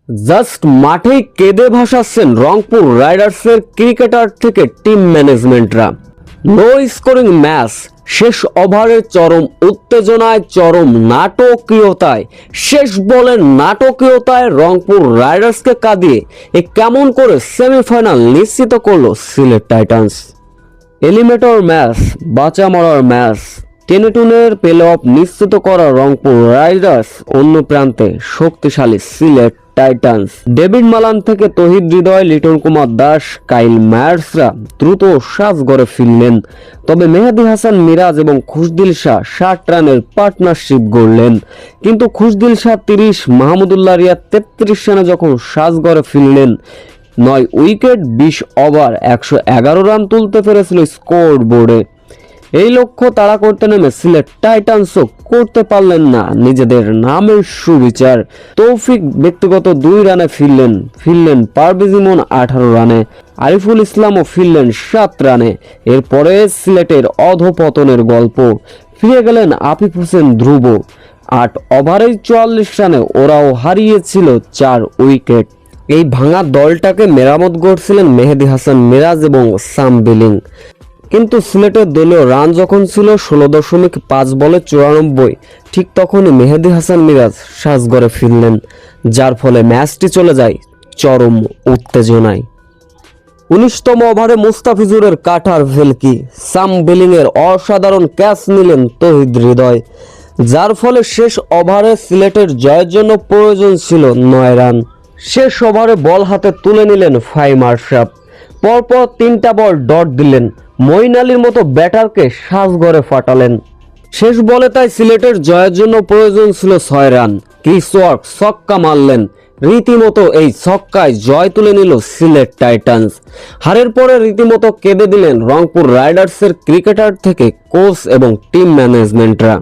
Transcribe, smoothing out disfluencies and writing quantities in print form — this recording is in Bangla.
জাস্ট মাঠেই কেঁদে ভাসাচ্ছেন রংপুর রাইডার্সের ক্রিকেটার থেকে টিম ম্যানেজমেন্টরা। লো স্কোরিং ম্যাচ, শেষ ওভারে চরম উত্তেজনায়, চরম নাটকীয়তায়, শেষ বলের নাটকীয়তায় রংপুর রাইডার্সকে কাঁদিয়ে কেমন করে সেমিফাইনাল নিশ্চিত করলো সিলেট টাইটান্স। এলিমিনেটর ম্যাচ, বাঁচা মরার ম্যাচ, টেনে টুনের প্লে অফ নিশ্চিত করা রংপুর রাইডার্স, অন্য প্রান্তে শক্তিশালী সিলেট টাইটান্স। ডেভিড মালান থেকে তহিদ হৃদয়, লিটন কুমার দাস, কাইল মায়ার্সরা দ্রুত সাজঘরে ফিরলেন। তবে মেহেদী হাসান মিরাজ এবং খুশদিল শাহ 60 রানের পার্টনারশিপ গড়লেন। কিন্তু খুশদিল শাহ 30, মাহমুদুল্লাহ রিয়াদ 33 রানে যখন সাজঘরে ফিরলেন, 9 উইকেট 20 ওভার 111 রান তুলতে পেরেছিল স্কোর বোর্ডে। এই লক্ষ্য তাড়া করতে নেমে সিলেট টাইটান্সও করতে পারলেন না নিজেদের নামের সুবিচার। তৌফিক ব্যক্তিগত 2 রানে ফিরলেন পারভেজ ইমন 18 রানে, আরিফুল ইসলামও ফিরলেন 7 রানে। এরপরে সিলেটের অধপতনের গল্প। ফিরে গেলেন আফিফ হোসেন ধ্রুব, 8 ওভারে 44 রানে ওরাও হারিয়েছিল 4 উইকেট। এই ভাঙা দলটাকে মেরামত গড়ছিলেন মেহেদী হাসান মিরাজ এবং সাম বিলিং। কিন্তু সিলেটের দলীয় রান যখন ছিল 16.5 বলে 94, ঠিক তখনই মেহেদী হাসান মিরাজ সাজঘরে ফিরলেন, যার ফলে ম্যাচটি চলে যায় চরম উত্তেজনায়। 19তম ওভারে মুস্তাফিজুরের কাটার ভেলকি, সাম বিলিং এর অসাধারণ ক্যাচ নিলেন তহিদ হৃদয়, যার ফলে শেষ ওভারে সিলেটের জয়ের জন্য প্রয়োজন ছিল 9 রান। শেষ ওভারে বল হাতে তুলে নিলেন ফাহিম আশরাফ, পরপর 3টা বল ডট দিলেন, মঈন আলীর মতো ব্যাটারকে সাজঘরে ফাটালেন। শেষ বলে তাই সিলেটের জয়ের জন্য প্রয়োজন ছিল 6 রান। ক্রিস ওয়ার্ক ছক্কা মারলেন, রীতিমতো এই ছক্কায় জয় তুলে নিল সিলেট টাইটান্স। হারের পরে রীতিমতো কেঁদে দিলেন রংপুর রাইডার্সের ক্রিকেটার থেকে কোচ এবং টিম ম্যানেজমেন্টরা।